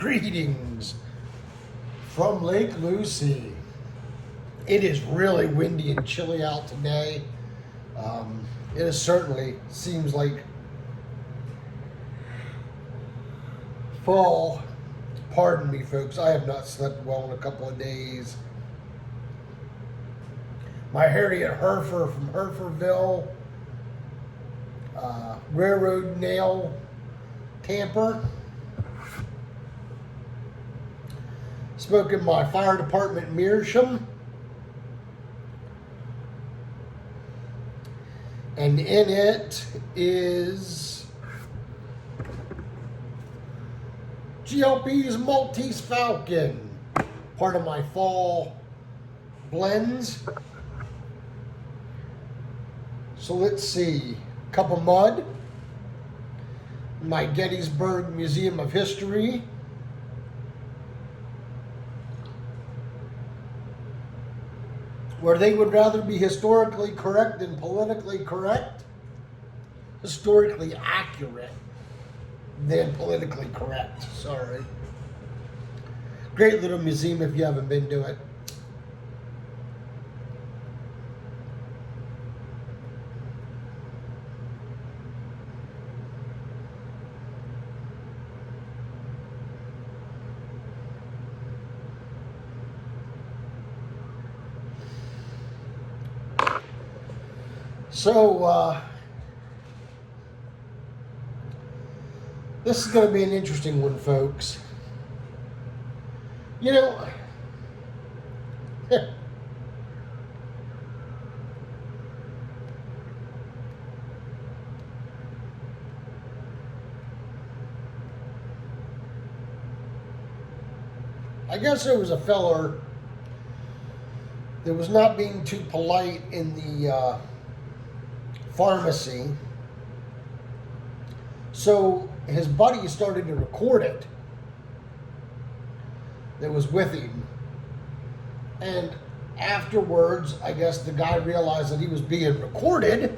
Greetings from Lake Lucy. It is really windy and chilly out today. It certainly seems like fall. Pardon me, folks. I have not slept well in a couple of days. My Harriet Herfer from Herferville, railroad nail tamper. Smoking my fire department Meerschaum. And in it is GLP's Maltese Falcon, part of my fall blends. So let's see, cup of mud, my Gettysburg Museum of History, where they would rather be historically correct than politically correct, historically accurate than politically correct, sorry. Great little museum if you haven't been to it. So, this is going to be an interesting one, folks. You know, I guess there was a feller that was not being too polite in the pharmacy, so his buddy started to record it that was with him, and afterwards I guess the guy realized that he was being recorded.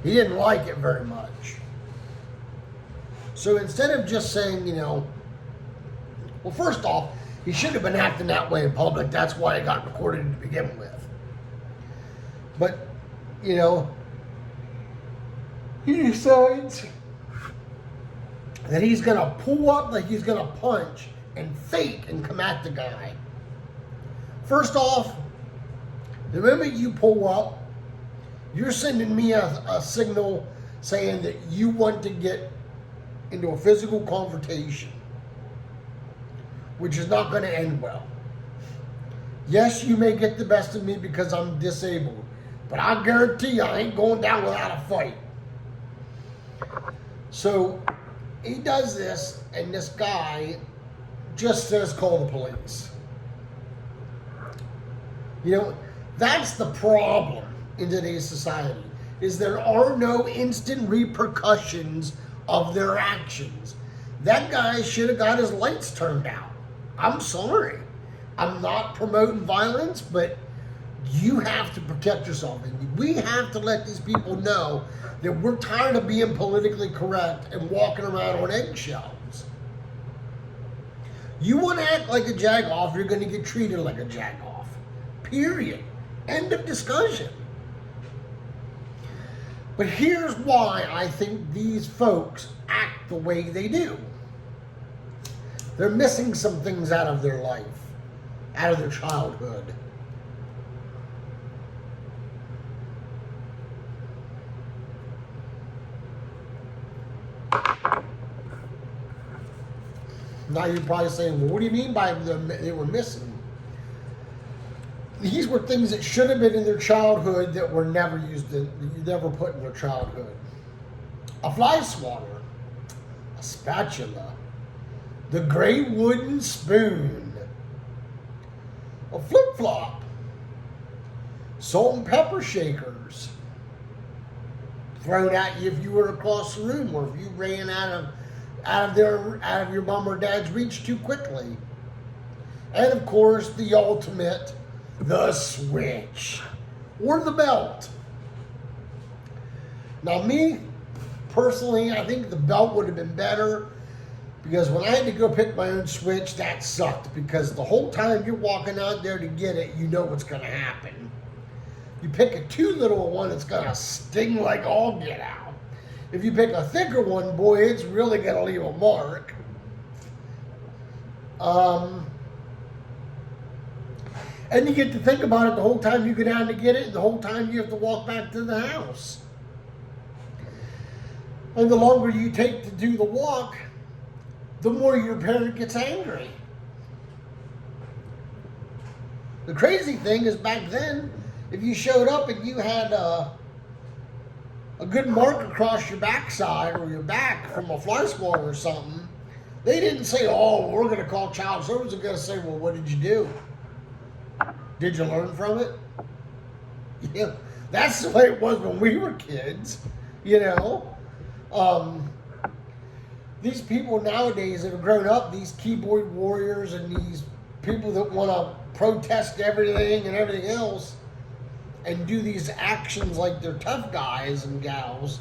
He didn't like it very much, so instead of just saying, you know, well, first off, he shouldn't have been acting that way in public. That's why it got recorded to begin with. But, you know, he decides that he's going to pull up like he's going to punch and fake and come at the guy. First off, the moment you pull up, you're sending me a signal saying that you want to get into a physical confrontation, which is not going to end well. Yes, you may get the best of me because I'm disabled, but I guarantee you I ain't going down without a fight. So he does this, and this guy just says, call the police. You know, that's the problem in today's society, is there are no instant repercussions of their actions. That guy should have got his lights turned out. I'm sorry. I'm not promoting violence, but you have to protect yourself. And we have to let these people know that we're tired of being politically correct and walking around on eggshells. You want to act like a jagoff, you're going to get treated like a jagoff. Period. End of discussion. But here's why I think these folks act the way they do. They're missing some things out of their life, out of their childhood. Now you're probably saying, well, what do you mean by they were missing? These were things that should have been in their childhood that were never used, never put in their childhood. A fly swatter, a spatula, the gray wooden spoon, a flip-flop, salt and pepper shakers thrown at you if you were across the room, or if you ran out of your mom or dad's reach too quickly. And of course, the ultimate, the switch or the belt. Now, me personally, I think the belt would have been better Because when I had to go pick my own switch, that sucked. Because the whole time you're walking out there to get it, you know what's going to happen. You pick a too little one, it's going to sting like all get out. If you pick a thicker one, boy, it's really going to leave a mark. And you get to think about it the whole time you go down to get it, and the whole time you have to walk back to the house. And the longer you take to do the walk, the more your parent gets angry. The crazy thing is back then, if you showed up and you had a good mark across your backside or your back from a fly swatter or something, they didn't say, oh, we're going to call child services. They're going to say, well, what did you do? Did you learn from it? Yeah, that's the way it was when we were kids, you know. These people nowadays that have grown up, these keyboard warriors and these people that want to protest everything and everything else and do these actions like they're tough guys and gals,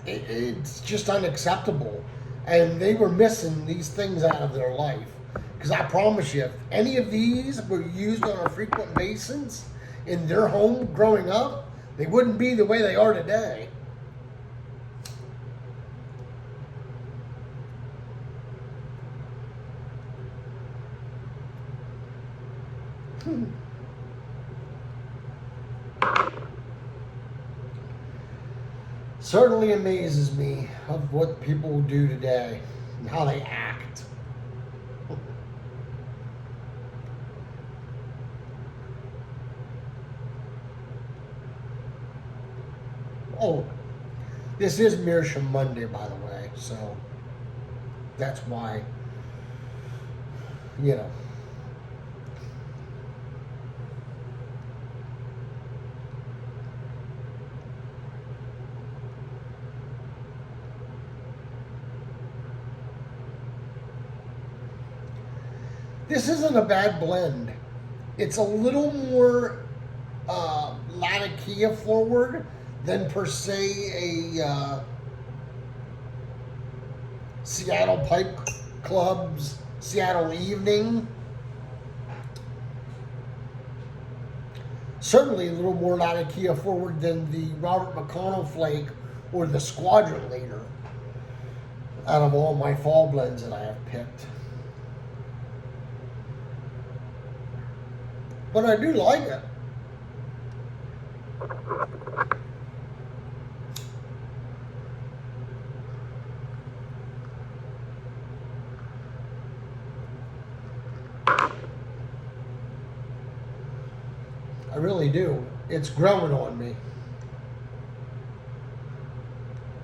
it's just unacceptable. And they were missing these things out of their life. Because I promise you, if any of these were used on a frequent basis in their home growing up, they wouldn't be the way they are today. Certainly amazes me of what people do today and how they act. Oh, this is Meerschaum Monday, by the way, so that's why, you know. This isn't a bad blend. It's a little more Latakia forward than per se a Seattle Pipe Club's Seattle Evening. Certainly a little more Latakia forward than the Robert McConnell Flake or the Squadron Leader out of all my fall blends that I have picked. But I do like it. I really do. It's growing on me.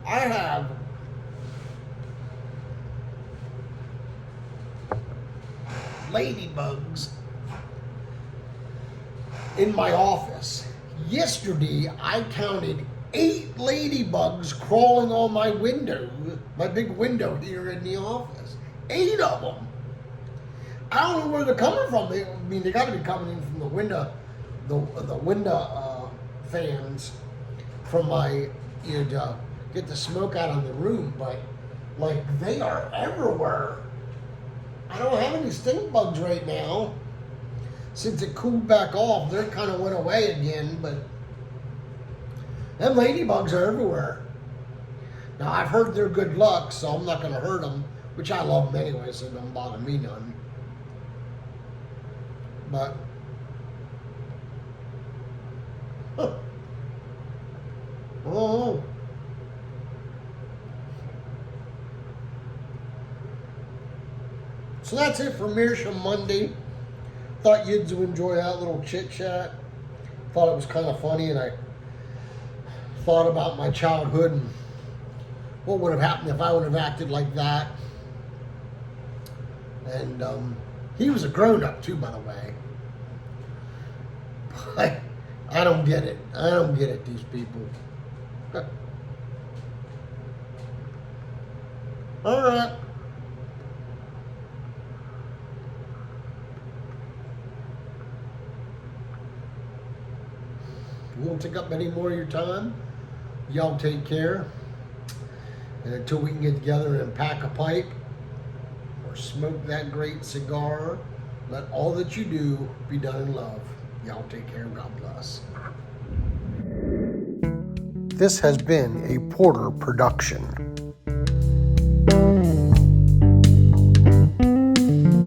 I have ladybugs in my office. Yesterday, I counted 8 ladybugs crawling on my window, my big window here in the office. 8 of them. I don't know where they're coming from. They got to be coming in from the window, the window fans from my, to get the smoke out of the room. But like they are everywhere. I don't have any stink bugs right now. Since it cooled back off, they kind of went away again, but them ladybugs are everywhere. Now, I've heard they're good luck, so I'm not going to hurt them, which I love them anyway, so it don't bother me none. But, oh. So that's it for Meerschaum Monday. Thought you'd enjoy that little chit chat. Thought it was kind of funny, and I thought about my childhood and what would have happened if I would have acted like that. And he was a grown-up too, by the way. But I don't get it. I don't get it, these people. All right. We won't take up any more of your time. Y'all take care. And until we can get together and pack a pipe or smoke that great cigar, let all that you do be done in love. Y'all take care. God bless. This has been a Porter production.